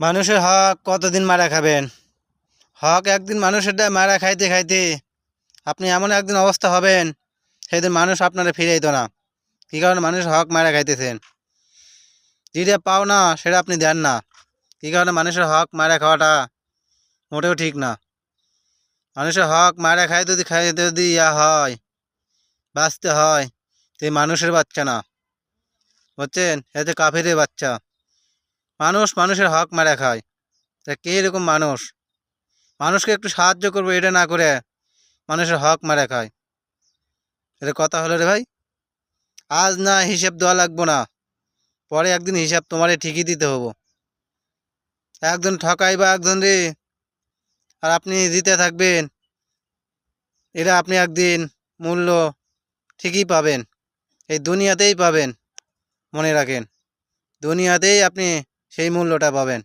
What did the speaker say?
মানুষের হক কতদিন মারা খাবেন? হক একদিন মানুষের মারা খাইতে খাইতে আপনি এমন একদিন অবস্থা হবেন, সেদিন মানুষ আপনারা ফিরে দিত না। কী কারণে মানুষের হক মারা খাইতেছেন? যেটা পাও না সেটা আপনি দেন না। কী কারণে মানুষের হক মারা খাওয়াটা মোটেও ঠিক না। মানুষের হক মারা খাইতে যদি হয়, বাঁচতে হয়, তো এই মানুষের বাচ্চা না, বুঝছেন? এতে কাফিরের বাচ্চা। মানুষ মানুষের হক মারা খায়। তা কে এরকম মানুষ? মানুষকে একটু সাহায্য করবো এটা না করে মানুষের হক মারা খায়। এটা কথা হলো রে ভাই? আজ না হিসেব দেওয়া লাগবো না, পরে একদিন হিসাব তোমারে ঠিকই দিতে হবো। একজন ঠকাই বা একজন রে, আর আপনি দিতে থাকবেন, এটা আপনি একদিন মূল্য ঠিকই পাবেন। এই দুনিয়াতেই পাবেন, মনে রাখেন। দুনিয়াতেই আপনি সেই মূল্যটা পাবেন।